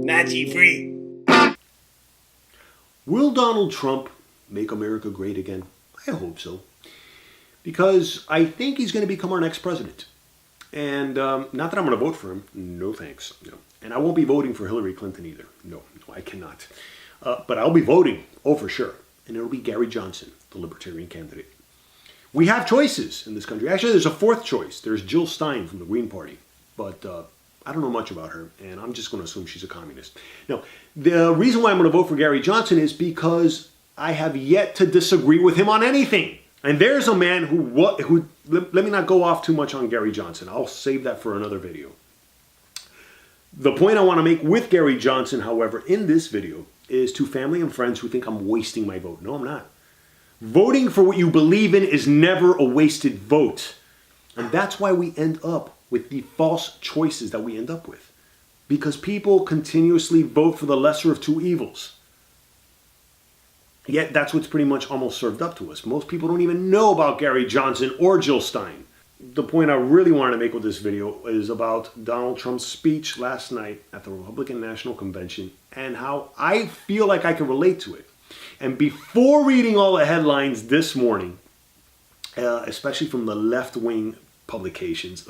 Nachi free. Will Donald Trump make America great again? I hope so. Because I think he's going to become our next president. And not that I'm going to vote for him. No thanks. No. And I won't be voting for Hillary Clinton either. No, I cannot. But I'll be voting, for sure. And it'll be Gary Johnson, the Libertarian candidate. We have choices in this country. Actually, there's a fourth choice. There's Jill Stein from the Green Party. But I don't know much about her, and I'm just going to assume she's a communist. Now, the reason why I'm going to vote for Gary Johnson is because I have yet to disagree with him on anything. And there's a man who let me not go off too much on Gary Johnson. I'll save that for another video. The point I want to make with Gary Johnson, however, in this video is to family and friends who think I'm wasting my vote. No, I'm not. Voting for what you believe in is never a wasted vote. And that's why we end up with the false choices that we end up with. Because people continuously vote for the lesser of two evils. Yet that's what's pretty much almost served up to us. Most people don't even know about Gary Johnson or Jill Stein. The point I really wanted to make with this video is about Donald Trump's speech last night at the Republican National Convention and how I feel like I can relate to it. And before reading all the headlines this morning, especially from the left-wing publications,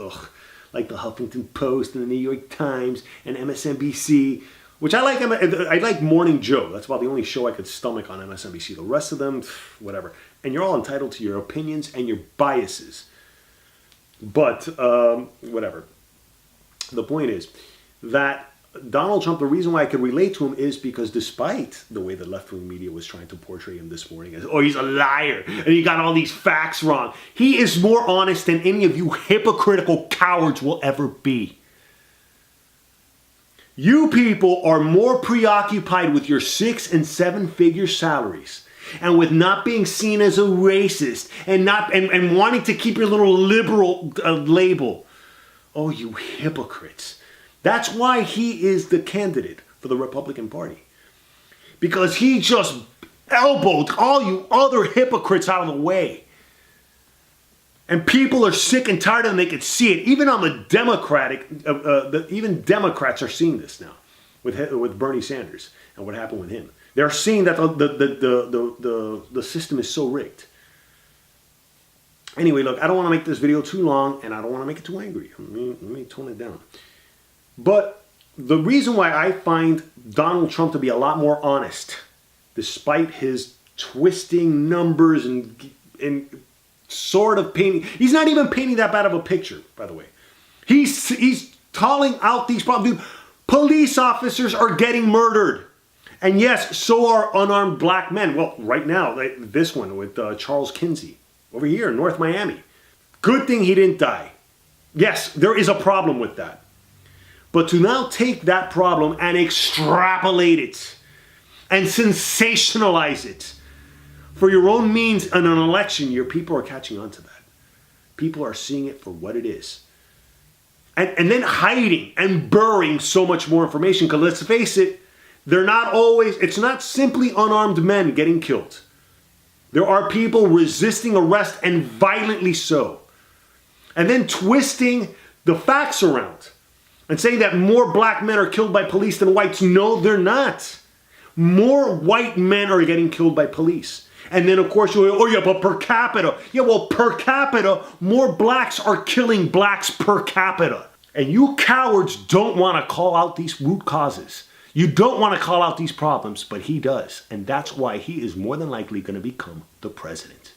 like the Huffington Post and the New York Times and MSNBC, which I like Morning Joe. That's about the only show I could stomach on MSNBC. The rest of them, whatever. And you're all entitled to your opinions and your biases. But, whatever. The point is that Donald Trump, the reason why I could relate to him is because despite the way the left-wing media was trying to portray him this morning as, he's a liar, and he got all these facts wrong, he is more honest than any of you hypocritical cowards will ever be. You people are more preoccupied with your 6- and 7-figure salaries and with not being seen as a racist and wanting to keep your little liberal label. Oh, you hypocrites. That's why he is the candidate for the Republican Party. Because he just elbowed all you other hypocrites out of the way. And people are sick and tired of them. They can see it. Even on the Democratic, even Democrats are seeing this now with Bernie Sanders and what happened with him. They're seeing that the system is so rigged. Anyway, look, I don't want to make this video too long, and I don't want to make it too angry. Let me tone it down. But the reason why I find Donald Trump to be a lot more honest, despite his twisting numbers and sort of painting, he's not even painting that bad of a picture, by the way. He's calling out these problems. Dude, police officers are getting murdered. And yes, so are unarmed black men. Well, right now, this one with Charles Kinsey over here in North Miami. Good thing he didn't die. Yes, there is a problem with that. But to now take that problem and extrapolate it and sensationalize it for your own means in an election year, people are catching on to that. People are seeing it for what it is. And then hiding and burying so much more information, because let's face it, it's not simply unarmed men getting killed. There are people resisting arrest and violently so. And then twisting the facts around and saying that more black men are killed by police than whites. No, they're not. More white men are getting killed by police. And then, of course, but per capita. Yeah, well, per capita, more blacks are killing blacks per capita. And you cowards don't want to call out these root causes. You don't want to call out these problems, but he does. And that's why he is more than likely going to become the president.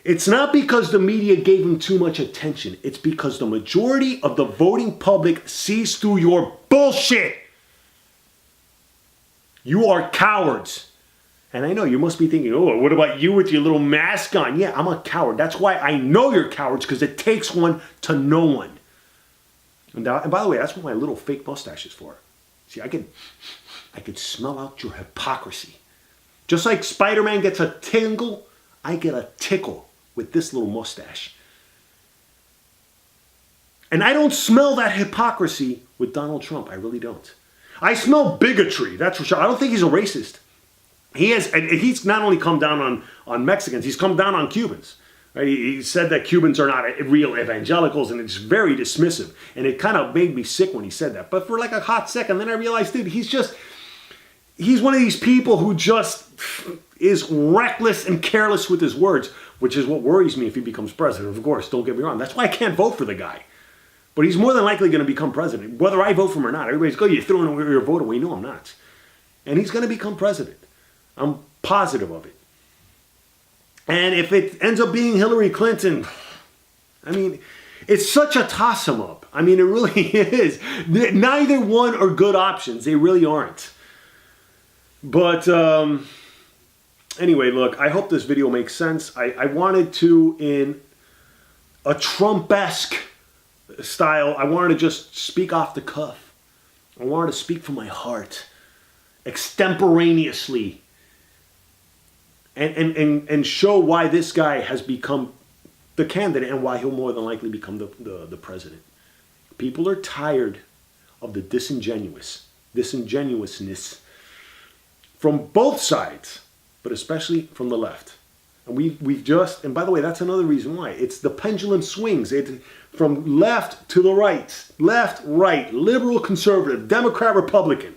It's not because the media gave him too much attention. It's because the majority of the voting public sees through your bullshit. You are cowards. And I know you must be thinking, what about you with your little mask on? Yeah, I'm a coward. That's why I know you're cowards, because it takes one to know one. And by the way, that's what my little fake mustache is for. See, I could smell out your hypocrisy. Just like Spider-Man gets a tingle, I get a tickle with this little mustache. And I don't smell that hypocrisy with Donald Trump. I really don't. I smell bigotry, that's for sure. I don't think he's a racist. He's not only come down on Mexicans, he's come down on Cubans. Right? He said that Cubans are not real evangelicals, and it's very dismissive. And it kind of made me sick when he said that. But for like a hot second, then I realized, dude, he's one of these people who just is reckless and careless with his words, which is what worries me if he becomes president. Of course, don't get me wrong. That's why I can't vote for the guy. But he's more than likely going to become president, whether I vote for him or not. Everybody's going, you're throwing away your vote away. No, I'm not. And he's going to become president. I'm positive of it. And if it ends up being Hillary Clinton, I mean, it's such a toss-em-up. I mean, it really is. Neither one are good options. They really aren't. But anyway, look, I hope this video makes sense. I wanted to, in a Trump-esque style, I wanted to just speak off the cuff. I wanted to speak from my heart, extemporaneously. And show why this guy has become the candidate and why he'll more than likely become the president. People are tired of the disingenuousness from both sides, but especially from the left. And we've just, and by the way, that's another reason why. It's the pendulum swings. From left to the right, left, right, liberal, conservative, Democrat, Republican.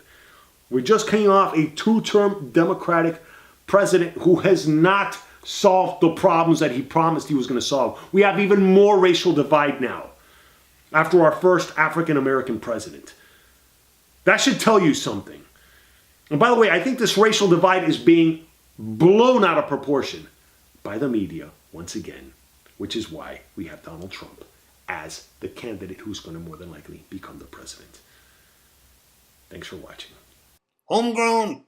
We just came off a 2-term Democratic president who has not solved the problems that he promised he was going to solve. We have even more racial divide now after our first African American president. That should tell you something. And by the way, I think this racial divide is being blown out of proportion by the media once again, which is why we have Donald Trump as the candidate who's going to more than likely become the president. Thanks for watching. Homegrown